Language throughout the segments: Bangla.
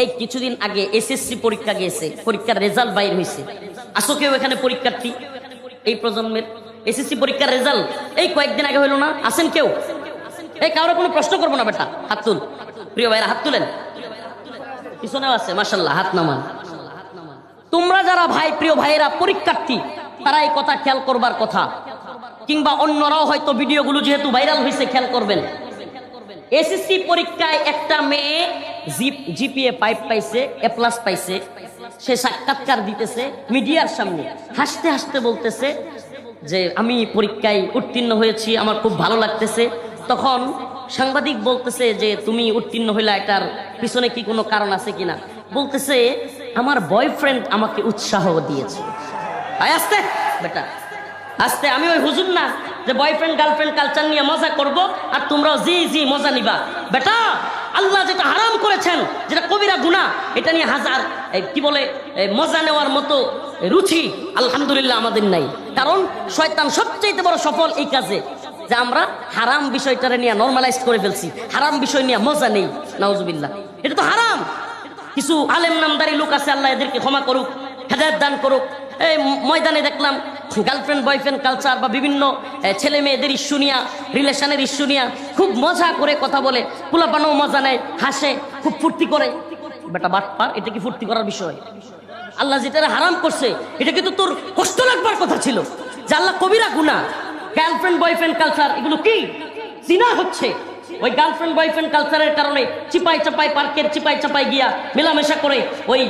এই কিছুদিন আগে এসএসসি পরীক্ষা গিয়েছে, পরীক্ষার রেজাল্ট বাইর হয়েছে। আসো কেউ এখানে পরীক্ষার্থী? এই প্রজন্মের এসএসসি পরীক্ষার রেজাল্ট এই কয়েকদিন আগে হইলো না? আসেন কেউ? এই কারো কোনো প্রশ্ন করবো না বেটা, হাত তুল। প্রিয় ভাইরা হাত তুলেন, পিছনেও আছে মাশাআল্লাহ, হাত নামান। তোমরা যারা ভাই, প্রিয় ভাইয়েরা পরীক্ষার্থী, তারা এই কথা খেয়াল করবার কথা, কিংবা অন্যরাও হয়তো ভিডিওগুলো যেহেতু ভাইরাল হয়েছে খেয়াল করবেন। এসএসসি পরীক্ষায় একটা মেয়ে জিপিএ 5 পাইছে, A+ পাইছে। সে সাক্ষাৎকার দিতেছে মিডিয়ার সামনে, হাসতে হাসতে বলতেছে যে আমি পরীক্ষায় উত্তীর্ণ হয়েছি, আমার খুব ভালো লাগতেছে। তখন সাংবাদিক বলতেছে যে তুমি উত্তীর্ণ হইলা, এটার পিছনে কি কোনো কারণ আছে কিনা? বলতেছে আমার বয়ফ্রেন্ড আমাকে উৎসাহ দিয়েছে। আস্তে বেটা আস্তে, আমি ওই হুজুর না যে বয়ফ্রেন্ড গার্লফ্রেন্ড কালচার নিয়ে মজা করব আর তোমরাও জি মজা নিবা। বেটা আল্লাহ যেটা হারাম করেছেন, যেটা কবিরা গুনাহ, এটা নিয়ে হাজার কি বলে মজা নেওয়ার মতো রুচি আলহামদুলিল্লাহ আমাদের নাই। কারণ শয়তান সবচেয়ে বড় সফল এই কাজে যে আমরা হারাম বিষয়টারে নিয়ে নরমালাইজ করে ফেলছি, হারাম বিষয় নিয়ে মজা নেই। নাউজুবিল্লাহ, এটা তো হারাম। কিছু আলেম নামদারি লোক আছে, আল্লাহ এদেরকে ক্ষমা করুক, হেদায়েত দান করুক। এই ময়দানে দেখলাম গার্লফ্রেন্ড বয়ফ্রেন্ড কালচার বা বিভিন্ন ছেলে মেয়েদের ইস্যু নিয়া, রিলেশনের ইস্যু নিয়া খুব মজা করে কথা বলে, পোলাপানও মজা নেয়, হাসে, খুব ফুর্তি করে। বেটা বাটপার, এটা কি ফুর্তি করার বিষয়? আল্লাহ যেটা হারাম করছে এটা কিন্তু তোর কষ্ট লাগবার কথা ছিল, যে আল্লাহ কবিরা গুনাহ। গার্লফ্রেন্ড বয়ফ্রেন্ড কালচার এগুলো কি জিনা হচ্ছে। ওই গার্লফ্রেন্ড বয়ফ্রেন্ড কালচারের কারণে চিপাই চাপাই, পার্কের চিপাই চাপাই গিয়া মেলামেশা করে ওই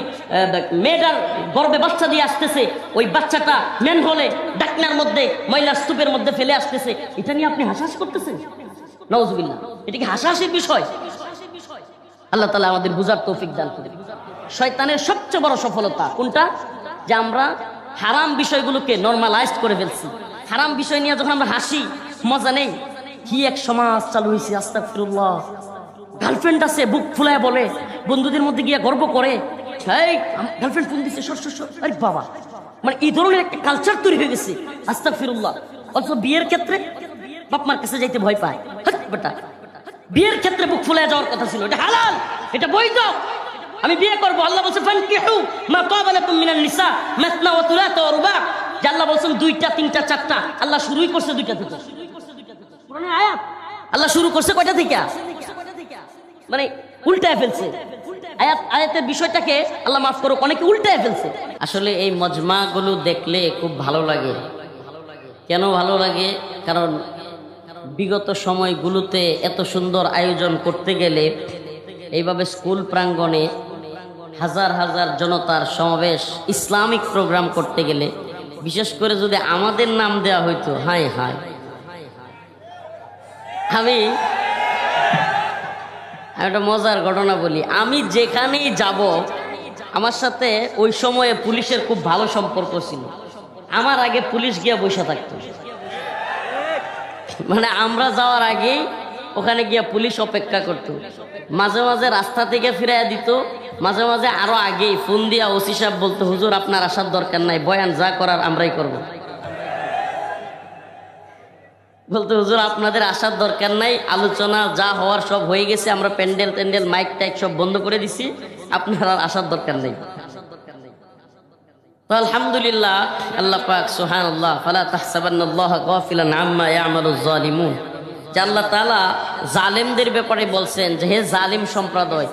মেয়েটার গর্ভে বাচ্চা দিয়ে আসতেছে, ওই বাচ্চাটা মেন হলে ডাকনার মধ্যে ময়লার স্তূপের মধ্যে ফেলে আসতেছে। এটা নিয়ে আপনি হাসাহাস করতেছেন? নাউজুবিল্লাহ, এটা কি হাসাহাসির বিষয়? আল্লাহ তাআলা আমাদের বুঝার তৌফিক দান করুন। শয়তানের সবচেয়ে বড় সফলতা কোনটা? যে আমরা হারাম বিষয়গুলোকে নরমালাইজড করে ফেলছি। হারাম বিষয় নিয়ে যখন আমরা হাসি, মজা নেই, কি এক সমাজ চালু হয়েছে। আস্তাগফিরুল্লাহ, গার্লফ্রেন্ড আছে বুক ফুলায় বলে, বন্ধুদের মধ্যে গিয়ে গর্ব করে, এই গার্লফ্রেন্ড ফোন দিচ্ছে, আরে বাবা, মানে এই ধরনের একটা কালচার তৈরি হয়ে গেছে। আস্তাগফিরুল্লাহ। অথচ বিয়ের ক্ষেত্রে বাপ মার কাছে যাইতে ভয় পায়। বেটা বিয়ের ক্ষেত্রে বুক ফুলায় যাওয়ার কথা ছিল, এটা হালাল, এটা বৈধ, আমি বিয়ে করবো। আল্লাহ বলছে ফানকিহু মা তাবা লাকুম মিনান নিসা মাসনা ওয়া থুলাথা ওয়া রুবা। যে আল্লাহ বলছেন 2টা 3টা 4টা, আল্লাহ শুরুই করছে 2টা থেকে। পুরানো আয়াত আল্লাহ শুরু করছে কয়টা থেকে? মানে উল্টায় ফেলছে আয়াতের বিষয়টাকে। আল্লাহ মাফ করুক, অনেকে উল্টায় ফেলছে। আসলে এই মজমা গুলো দেখলে খুব ভালো লাগে। কেন ভালো লাগে? কারণ বিগত সময়গুলোতে এত সুন্দর আয়োজন করতে গেলে, এইভাবে স্কুল প্রাঙ্গণে হাজার হাজার জনতার সমাবেশ, ইসলামিক প্রোগ্রাম করতে গেলে, বিশেষ করে যদি আমাদের নাম দেওয়া হইতো, হায় হায়। আমি একটা মজার ঘটনা বলি। আমি যেখানেই যাব, আমার সাথে ওই সময়ে পুলিশের খুব ভালো সম্পর্ক ছিল। আমার আগে পুলিশ গিয়া বসে থাকতো, মানে আমরা যাওয়ার আগেই ওখানে গিয়া পুলিশ অপেক্ষা করতো। মাঝে মাঝে রাস্তা থেকে ফিরাইয়া দিত, মাঝে মাঝে আরো আগেই ফোন দিয়া ওসি সাহেব বলতো, হুজুর আপনার আসার দরকার নাই, বয়ান যা করার আমরাই করব। বলতো হুজুর আপনাদের আসার দরকার নাই, আলোচনা যা হওয়ার সব হয়ে গেছে, আমরা প্যান্ডেল ট্যান্ডেল মাইক টাইক সব বন্ধ করে দিছি, আপনার আর আসার দরকার নেই। তো আলহামদুলিল্লাহ, আল্লাহ পাক সুবহানাল্লাহ, ফালা তাহসাবান্নাল্লাহা গাফিলান আম্মা ইয়ামালুজ জালিমুন। যে আল্লাহ তাআলা জালেমদের ব্যাপারে বলছেন যে হে জালিম সম্প্রদায়,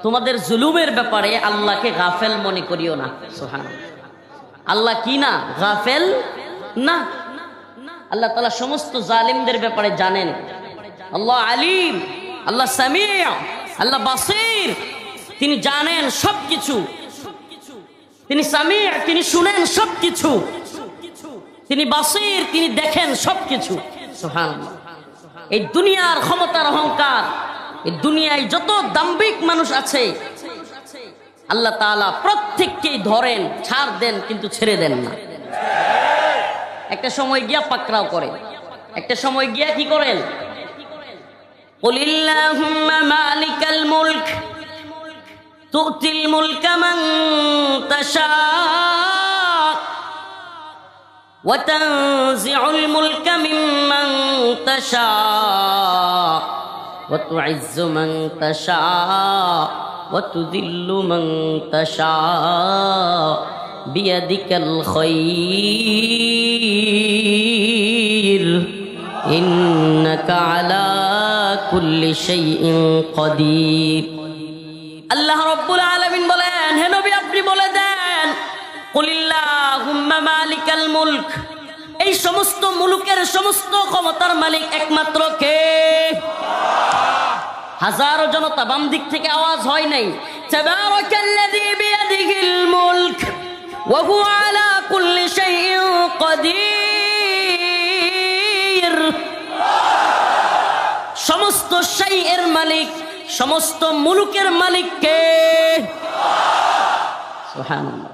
তোমাদের জুলুমের ব্যাপারে আল্লাহকে গাফেল মনে করিও না। সুবহানাল্লাহ, আল্লাহ কি না? গাফেল না। আল্লাহ তাআলা সমস্ত জালিমদের ব্যাপারে জানেন। আল্লাহ আলিম, আল্লাহ সামিউ, আল্লাহ বাসীর, তিনি জানেন সবকিছু। তিনি সামিউ, তিনি শুনেন সবকিছু। তিনি বাসীর, তিনি দেখেন সবকিছু। সুবহানাল্লাহ। এই দুনিয়ার ক্ষমতার অহংকার, এই দুনিয়ায় যত দাম্ভিক মানুষ আছে, আল্লাহ তাআলা প্রত্যেককেই ধরেন, ছাড় দেন, কিন্তু ছেড়ে দেন না। একটা সময় গিয়া পাকড়াও করে, একটা সময় গিয়া কি করেন? কুলিল্লাহুম্মা মালিকাল মুলক তুতিল মুলকা মান তাশা ওয়া তানজিউল মুলকা মিম্মান তাশা ওয়া তুইজ্জু মান তাশা ওয়া তুযিল্লু মান তাশা বিয়াদিকাল খায়র ইন্নাকা আলা কুল্লি শাইইন কাদির। আল্লাহ রাব্বুল আলামিন বলেন, হে নবী আপনি বলে দেন, কুলিল্লাহুম্মা মালিকাল মুলক, এই সমস্ত মুলুকের সমস্ত ক্ষমতার মালিক একমাত্র কে? হাজারো জনতা বাম দিক থেকে আওয়াজ হয় নাই, তাবারাকাল্লাযী বিয়াদিহিল মুলক ওয়া হুয়া আলা কুল্লি শাইইন কাদির। সমস্ত শাইয়ের মালিক, সমস্ত মুলুকের মালিক কে? সুবহানাল্লাহ।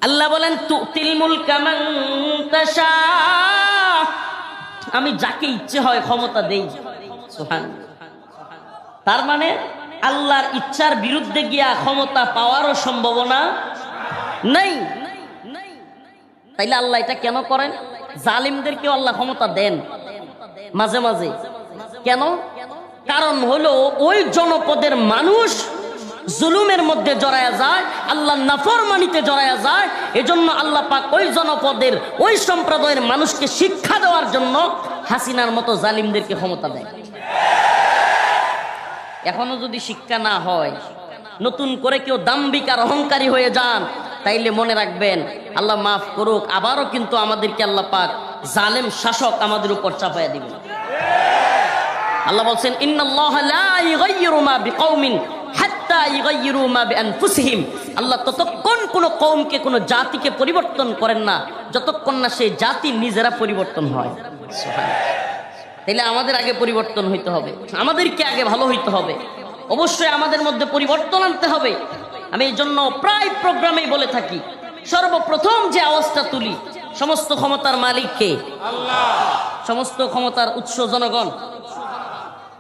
আল্লাহ বলেন, তুতিল মুলকা মান তাশা, আমি যাকে ইচ্ছে হয় ক্ষমতা দেই। সুবহানাল্লাহ। তার মানে আল্লাহর ইচ্ছার বিরুদ্ধে গিয়া ক্ষমতা পাওয়ারও সম্ভাবনা নাই। তাইলে আল্লাহ এটা কেন করেন? জালিমদেরকে আল্লাহ ক্ষমতা দেন মাঝে মাঝে। কেন? কারণ হলো ওই জনপদের মানুষ জুলুমের মধ্যে জড়ায়া যায়, আল্লাহর নাফরমানিতে জড়ায়া যায়। এজন্য আল্লাহ পাক ওই জনপদের ওই সম্প্রদায়ের মানুষকে শিক্ষা দেওয়ার জন্য হাসিনার মতো জালিমদেরকে ক্ষমতা দেয়। এখনো যদি শিক্ষা না হয়, নতুন করে কেউ দাম্ভিক আর অহংকারী হয়ে যান, তাইলে মনে রাখবেন আল্লাহ মাফ করুক, আবারও কিন্তু আমাদেরকে আল্লাহ পাক জালেম শাসক আমাদের উপর চাপাইয়া দিবেন। আল্লাহ বলছেন, ইন্নাল্লাহা লা ইউগাইয়িরু মা বিকাউমিন হাত্তা ইউগাইয়িরু মা বিআনফুসিহিম। আল্লাহ ততক্ষণ কোন কওমকে, কোন জাতিকে পরিবর্তন করেন না যতক্ষণ না সেই জাতি নিজেরা পরিবর্তন হয়। সুবহানাল্লাহ। তাইলে আমাদের আগে পরিবর্তন হইতে হবে, আমাদেরকে আগে ভালো হইতে হবে, অবশ্যই আমাদের মধ্যে পরিবর্তন আনতে হবে। আমি এই জন্য প্রায় প্রোগ্রামেই বলে থাকি, সর্বপ্রথম যে আওয়াজটা তুলি, সমস্ত ক্ষমতার মালিক কে? আল্লাহ। সমস্ত ক্ষমতার উৎস জনগণ।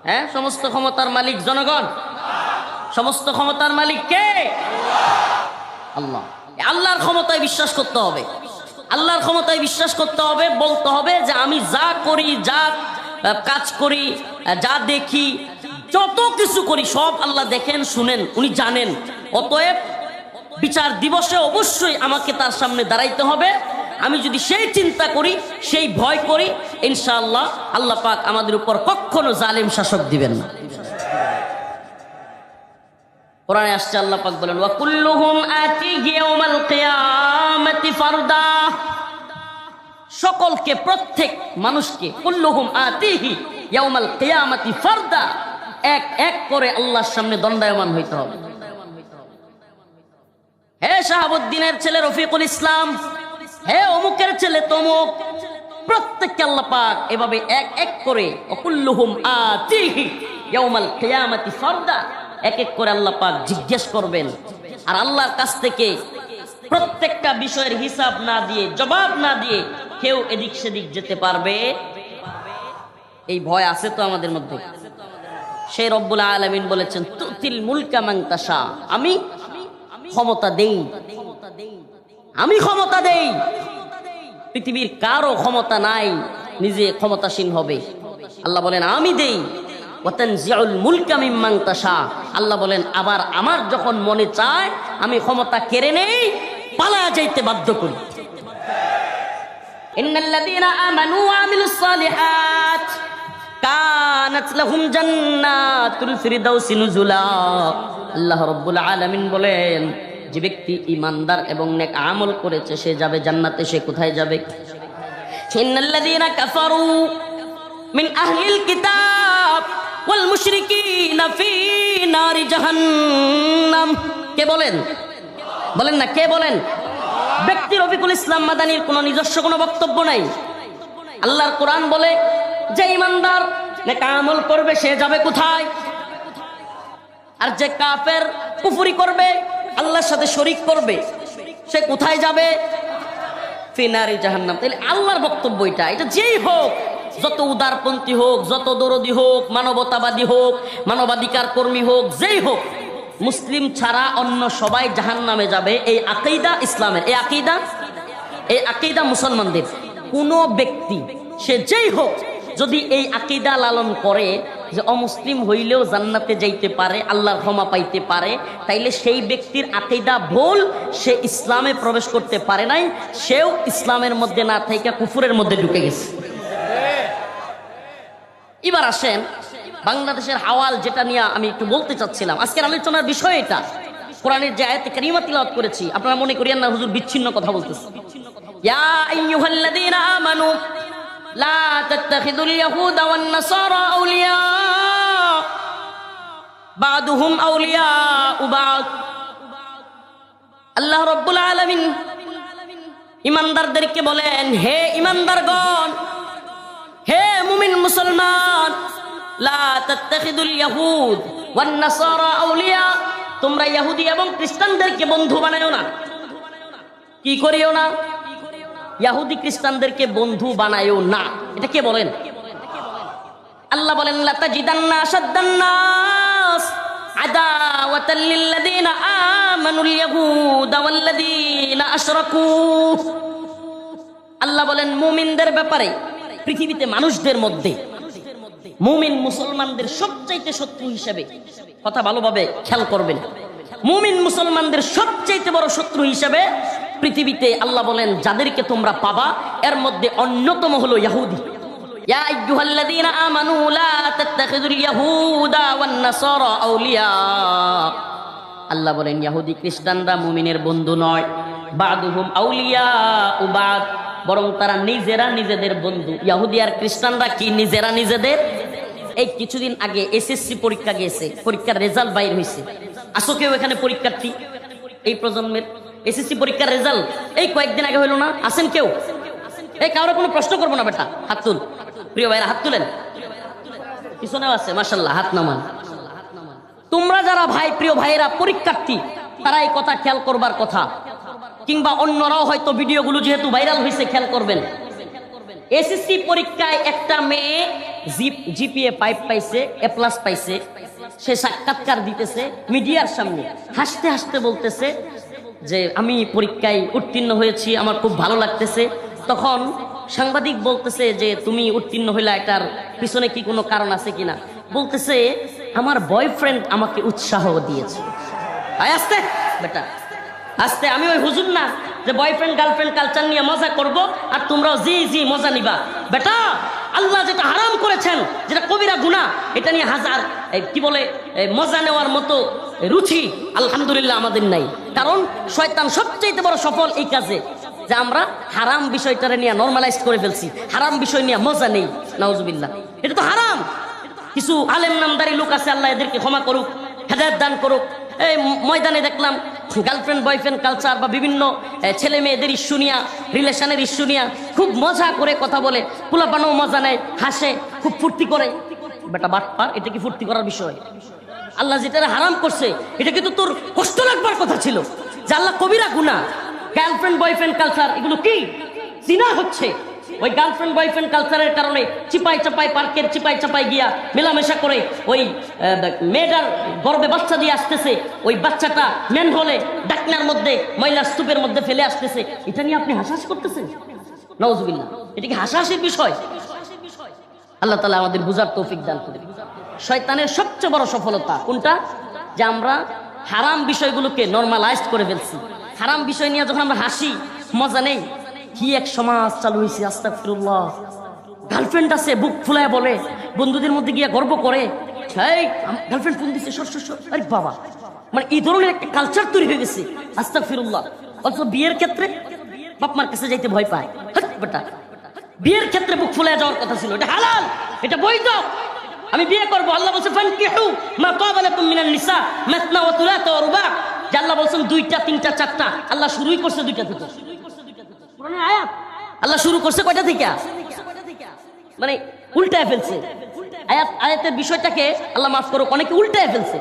হ্যাঁ, সমস্ত ক্ষমতার মালিক জনগণ। সমস্ত ক্ষমতার মালিক কে? আল্লাহ। আল্লাহর ক্ষমতায় বিশ্বাস করতে হবে, আল্লাহর ক্ষমতায় বিশ্বাস করতে হবে। বলতে হবে যে আমি যা করি, যা কাজ করি, যা দেখি, যত কিছু করি সব আল্লাহ দেখেন, শুনেন, উনি জানেন। অতএব বিচার দিবসে অবশ্যই আমাকে তার সামনে দাঁড়াইতে হবে। আমি যদি সেই চিন্তা করি, সেই ভয় করি, ইনশাআল্লাহ আল্লাহ পাক আমাদের উপর কখনো জালিম শাসক দিবেন না। কোরআনে আসছে, আল্লাহ পাক বলেন, ওয়া কুল্লুহুম আতিহি ইয়াউমাল কিয়ামাতি ফারদা। সকলকে, প্রত্যেক মানুষকে, কুল্লুহুম আতিহি ইয়াউমাল কিয়ামাতি ফারদা, এক এক করে আল্লাহর সামনে দণ্ডায়মান হইতে হবে। হে শাহাবুদ্দিনের ছেলে রফিকুল ইসলাম, হে অমুকের ছেলে তমুক, প্রত্যেককে আল্লাহ পাক এভাবে এক এক করে, কুল্লুহুম আতিহি ইয়াউমাল কিয়ামাতি ফারদা, এক এক করে আল্লাহ পাক জিজ্ঞেস করবেন। আর আল্লাহর কাছ থেকে প্রত্যেকটা বিষয়ের হিসাব না দিয়ে, জবাব না দিয়ে কেউ এদিক সেদিক যেতে পারবে? এই ভয় আছে তো আমাদের মধ্যে। সেই রব্বুল আলামিন বলেছেন, তুতিল মুলকা মান তাশা, আমি ক্ষমতা দেই, আমি ক্ষমতা দেই। পৃথিবীর কারো ক্ষমতা নাই নিজে ক্ষমতাসীন হবে। আল্লাহ বলেন আমি দেই। ওয়া তানজিউল মুলকা মিম্মান তাশা, আল্লাহ বলেন আবার আমার যখন মনে চায় আমি ক্ষমতা কেড়ে নেই, পালায়া যাইতে বাধ্য করি। ইন্নাল্লাযীনা আমানু ওয়া আমিলুস সালিহাত কানাত লাহুম জান্নাতুল ফিরদাউসি নুজুলা। আল্লাহ রাব্বুল আলামিন বলেন, যে ব্যক্তি ঈমানদার এবং নেক আমল করেছে সে যাবে জান্নাতে। সে কোথায় যাবে? ইন্নাল্লাযীনা কাফারু মিন আহলিল কিতাব ওয়াল মুশরিকিনা ফি নারি জাহান্নাম। কে বলেন? বলেন না, কে বলেন? ব্যক্তি রফিকুল ইসলাম মাদানির কোনো নিজস্ব কোনো বক্তব্য নাই। আল্লাহর কোরআন বলে যে ঈমানদার নেক আমল করবে সে যাবে কোথায়? আর যে কাফের কুফরি করবে, আল্লাহর সাথে শরীক করবে, সে কোথায় যাবে? ফিনারি জাহান্নাম। তাহলে আল্লাহর বক্তব্য এটা। এটা যেই হোক, যত উদারপন্থী হোক, যত দরদি হোক, মানবতাবাদী হোক, মানবাধিকার কর্মী হোক, যেই হোক, মুসলিম ছাড়া অন্য সবাই জাহান্নামে যাবে। এই আকীদা ইসলামের, এই আকীদা মুসলমানদের। কোন ব্যক্তি সে যেই হোক যদি এই আকীদা লালন করে যে অমুসলিম হইলেও জান্নাতে যাইতে পারে, আল্লাহর ক্ষমা পাইতে পারে, তাইলে সেই ব্যক্তির আকীদা ভুল, সে ইসলামে প্রবেশ করতে পারে নাই, সেও ইসলামের মধ্যে না থেকে কুফরের মধ্যে ঢুকে গেছে। এবার আসেন বাংলাদেশের হাওয়াল, যেটা নিয়ে আমি একটু বলতে চাচ্ছিলাম। আজকের আলোচনার বিষয় এটা। কোরআনের যে আয়াতে কারিমা তিলাওয়াত করেছি, আপনারা মনে করিয়েন না হুজুর বিচ্ছিন্ন কথা বলতেছে। ইয়া আইয়ুহাল্লাযীনা আমানু লা তাত্তাখিযুল ইয়াহুদা ওয়ান নাসারা আউলিয়া বা'দুহুম আউলিয়াউ বা'দ। আল্লাহ রাব্বুল আলামিন ঈমানদারদেরকে বলেন, হে ঈমানদারগণ, হে মুমিন মুসলমান, লা তাত্তাখিযুল ইয়াহুদ ওয়ান নাসারা আউলিয়া, তোমরা ইহুদি এবং খ্রিস্টানদেরকে বন্ধু বানায়ো না। কি করিও না? ইহুদি খ্রিস্টানদেরকে বন্ধু বানায়ো না। এটা কে বলেন? আল্লাহ বলেন, লা তাজিদান্না আশাদ্দান নাস আদাওয়াতাল লিল্লাযীনা আমানুল ইয়াহুদা ওয়াল্লাযীনা আশরাকু। আল্লাহ বলেন মুমিনদের ব্যাপারে পৃথিবীতে মানুষদের মধ্যে মুমিন মুসলমানদের সবচাইতে শত্রু হিসেবে, কথা ভালোভাবে খেয়াল করবেন, মুমিন মুসলমানদের সবচাইতে বড় শত্রু হিসেবে পৃথিবীতে আল্লাহ বলেন যাদেরকে তোমরা পাবা, এর মধ্যে অন্যতম হলো ইহুদি। ইয়া আইয়ুহাল্লাযীনা আমানু লা তাত্তাখিযুল ইয়াহুদা ওয়ান নাসারা আউলিয়া। আল্লাহ বলেন ইহুদি খ্রিস্টানরা মুমিনের বন্ধু নয়। বা'দুহুম আউলিয়াউ বা'দ, বরং তারা নিজেরা নিজেদের বন্ধু। ইহুদি আর খ্রিস্টানরা কি নিজেরা নিজেদের? এই কিছুদিন আগে এসএসসি পরীক্ষা গিয়েছে, পরীক্ষার রেজাল্ট বাইর হয়েছে। আসো কেউ এখানে পরীক্ষার্থী, এই প্রজন্মের এসএসসি পরীক্ষার রেজাল্ট এই কয়েকদিন আগে হইল না? আসেন কেউ? এই কারো কোনো প্রশ্ন করবো না বেটা, হাত তুল। প্রিয় ভাইরা হাত তুলেন, পিছনেও আছে মাশাআল্লাহ, হাত নামান। তোমরা যারা ভাই, প্রিয় ভাইয়েরা পরীক্ষার্থী, তারা এই কথা খেয়াল করবার কথা, কিংবা অন্যরাও হয়তো ভিডিওগুলো যেহেতু ভাইরাল হয়েছে খেয়াল করবেন। এসএসসি পরীক্ষায় একটা মেয়ে জিপিএ 5 পাইছে, A+ পাইছে। সে সাক্ষাৎকার দিতেছে মিডিয়ার সামনে, হাসতে হাসতে বলতেছে যে আমি পরীক্ষায় উত্তীর্ণ হয়েছি, আমার খুব ভালো লাগতেছে। তখন সাংবাদিক বলতেছে যে তুমি উত্তীর্ণ হইলা, এটার পিছনে কি কোনো কারণ আছে কিনা? বলতেছে আমার বয়ফ্রেন্ড আমাকে উৎসাহ দিয়েছে। আস্তে বেটা আস্তে, আমি ওই হুজুর না যে বয়ফ্রেন্ড গার্লফ্রেন্ড কালচার নিয়ে মজা করব আর তোমরাও জি মজা নিবা। বেটা আল্লাহ যেটা হারাম করেছেন, যেটা কবিরা গুনাহ, এটা নিয়ে হাজার কি বলে মজা নেওয়ার মতো রুচি আলহামদুলিল্লাহ আমাদের নাই। কারণ শয়তান সবচেয়ে বড় সফল এই কাজে যে আমরা হারাম বিষয়টারে নিয়ে নরমালাইজ করে ফেলছি, হারাম বিষয় নিয়ে মজা নেই। নাউজুবিল্লাহ, এটা তো হারাম। কিছু আলেম নামদারি লোক আছে, আল্লাহ এদেরকে ক্ষমা করুক, হেদায়েত দান করুক। এই ময়দানে দেখলাম গার্লফ্রেন্ড বয়ফ্রেন্ড কালচার বা বিভিন্ন ছেলে মেয়েদের ইস্যু নিয়া, রিলেশনের ইস্যু নিয়া খুব মজা করে কথা বলে, পোলাপানও মজা নেয়, হাসে, খুব ফুর্তি করে। বেটা বাটপার, এটা কি ফুর্তি করার বিষয়? আল্লাহ যেটা হারাম করছে এটা কিন্তু তোর কষ্ট লাগবার কথা ছিল, যে আল্লাহ কবিরা গুনাহ। গার্লফ্রেন্ড বয়ফ্রেন্ড কালচার এগুলো কি জিনা হচ্ছে। ওই গার্লফ্রেন্ড বয়ফ্রেন্ড কালচারের কারণে চিপাই চাপাই, পার্কের চিপাই চাপাই গিয়া মেলামেশা করে ওই মেয়েটার গর্ভে বাচ্চা দিয়ে আসতেছে, ওই বাচ্চাটা মেন হলে ডাকনার মধ্যে ময়লার স্তূপের মধ্যে ফেলে আসতেছে। এটা নিয়ে আপনি হাসাহাসি করতেছেন? নাউজুবিল্লাহ, এটা কি হাসাহাসির বিষয়? আল্লাহ তাআলা আমাদের বুঝার তৌফিক দান করুন। শয়তানের সবচেয়ে বড় সফলতা কোনটা? যে আমরা হারাম বিষয়গুলোকে নরমালাইজড করে ফেলছি। হারাম বিষয় নিয়ে যখন আমরা হাসি, মজা নেই, কি এক সমাজ চালু হয়েছে। আস্তাগফিরুল্লাহ, গার্লফ্রেন্ড আছে বুক ফুলায় বলে, বন্ধুদের মধ্যে গিয়া গর্ব করে, এই গার্লফ্রেন্ড ফোন দিচ্ছে, সর। আরে বাবা, মানে এই ধরনের একটা কালচার তৈরি হয়ে গেছে। আস্তাগফিরুল্লাহ। অথচ বিয়ের ক্ষেত্রে বাপ মার কাছে যাইতে ভয় পায়। বেটা বিয়ের ক্ষেত্রে বুক ফুলায় যাওয়ার কথা ছিল, এটা হালাল, এটা বৈধ, আমি বিয়ে করবো। আল্লাহ বলছে ফানকিহু মা তাবা লাকুম মিনান নিসা মাসনা ওয়া থুলাথা ওয়া রুবা। যে আল্লাহ বলছেন 2টা 3টা 4টা, আল্লাহ শুরুই করছে 2টা থেকে। কোরআনের আয়াত আল্লাহ শুরু করছে কয়টা থেকে? মানে উল্টায় ফেলছে আয়াতের বিষয়টাকে। আল্লাহ মাফ করুক, অনেকে উল্টায় ফেলছে।